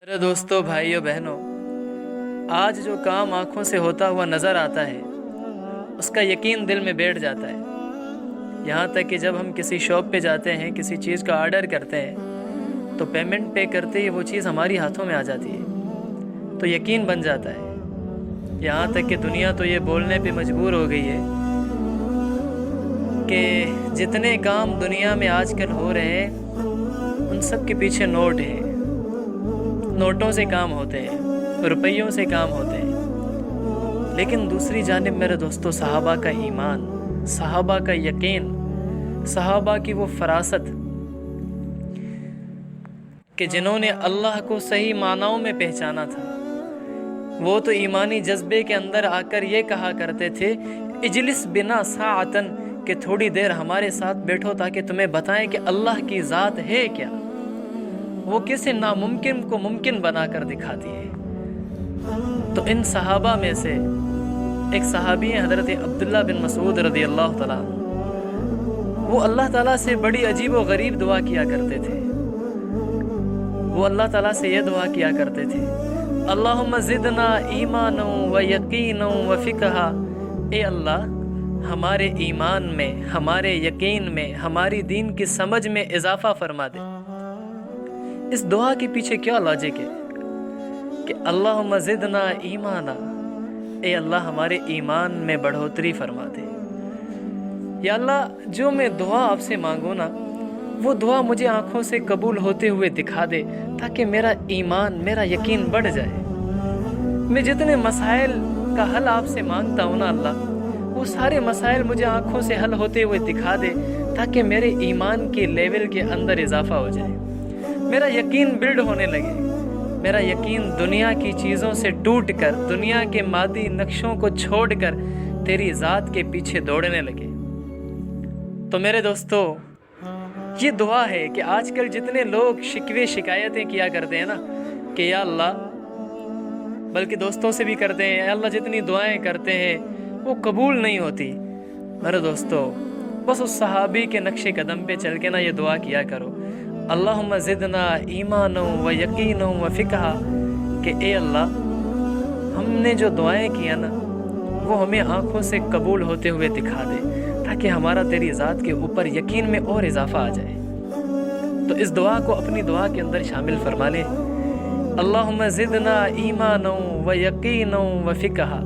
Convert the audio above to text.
میرے دوستوں، بھائیوں، بہنوں، آج جو کام آنکھوں سے ہوتا ہوا نظر آتا ہے اس کا یقین دل میں بیٹھ جاتا ہے۔ یہاں تک کہ جب ہم کسی شاپ پہ جاتے ہیں، کسی چیز کا آرڈر کرتے ہیں تو پیمنٹ پے کرتے ہی وہ چیز ہماری ہاتھوں میں آ جاتی ہے تو یقین بن جاتا ہے۔ یہاں تک کہ دنیا تو یہ بولنے پہ مجبور ہو گئی ہے کہ جتنے کام دنیا میں آج کل ہو رہے ہیں ان سب کے پیچھے نوٹ ہیں، نوٹوں سے کام ہوتے ہیں، روپیوں سے کام ہوتے ہیں۔ لیکن دوسری جانب میرے دوستو، صحابہ کا ایمان، صحابہ کا یقین، صحابہ کی وہ فراست کہ جنہوں نے اللہ کو صحیح معنوں میں پہچانا تھا، وہ تو ایمانی جذبے کے اندر آ کر یہ کہا کرتے تھے، اجلس بنا ساعتن، کہ تھوڑی دیر ہمارے ساتھ بیٹھو تاکہ تمہیں بتائیں کہ اللہ کی ذات ہے کیا، وہ کسی ناممکن کو ممکن بنا کر دکھاتی ہے۔ تو ان صحابہ میں سے ایک صحابی ہیں حضرت عبداللہ بن مسعود رضی اللہ تعالیٰ، وہ اللہ تعالیٰ سے بڑی عجیب و غریب دعا کیا کرتے تھے۔ وہ اللہ تعالیٰ سے یہ دعا کیا کرتے تھے، اللہم زدنا ایمانا و یقینا و فقہا، اے اللہ ہمارے ایمان میں، ہمارے یقین میں، ہماری دین کی سمجھ میں اضافہ فرما دے۔ اس دعا کے پیچھے کیا لاجک ہے کہ اللہم زدنا ایمانا، اے اللہ ہمارے ایمان میں بڑھوتری فرما دے۔ یا اللہ جو میں دعا آپ سے مانگوں نا، وہ دعا مجھے آنکھوں سے قبول ہوتے ہوئے دکھا دے تاکہ میرا ایمان، میرا یقین بڑھ جائے۔ میں جتنے مسائل کا حل آپ سے مانگتا ہوں نا اللہ، وہ سارے مسائل مجھے آنکھوں سے حل ہوتے ہوئے دکھا دے تاکہ میرے ایمان کے لیول کے اندر اضافہ ہو جائے، میرا یقین بلڈ ہونے لگے، میرا یقین دنیا کی چیزوں سے ٹوٹ کر، دنیا کے مادی نقشوں کو چھوڑ کر تیری ذات کے پیچھے دوڑنے لگے۔ تو میرے دوستو، یہ دعا ہے کہ آج کل جتنے لوگ شکوے شکایتیں کیا کرتے ہیں نا کہ یا اللہ، بلکہ دوستوں سے بھی کرتے ہیں، اے اللہ جتنی دعائیں کرتے ہیں وہ قبول نہیں ہوتی، میرے دوستو بس اس صحابی کے نقش قدم پہ چل کے نا یہ دعا کیا کرو، اللہم زدنا ایمانا و یقینا و فقہا، کہ اے اللہ ہم نے جو دعائیں کیا نا وہ ہمیں آنکھوں سے قبول ہوتے ہوئے دکھا دے تاکہ ہمارا تیری ذات کے اوپر یقین میں اور اضافہ آ جائے۔ تو اس دعا کو اپنی دعا کے اندر شامل فرما لیں، اللہم زدنا ایمانا و یقینا و فقہا۔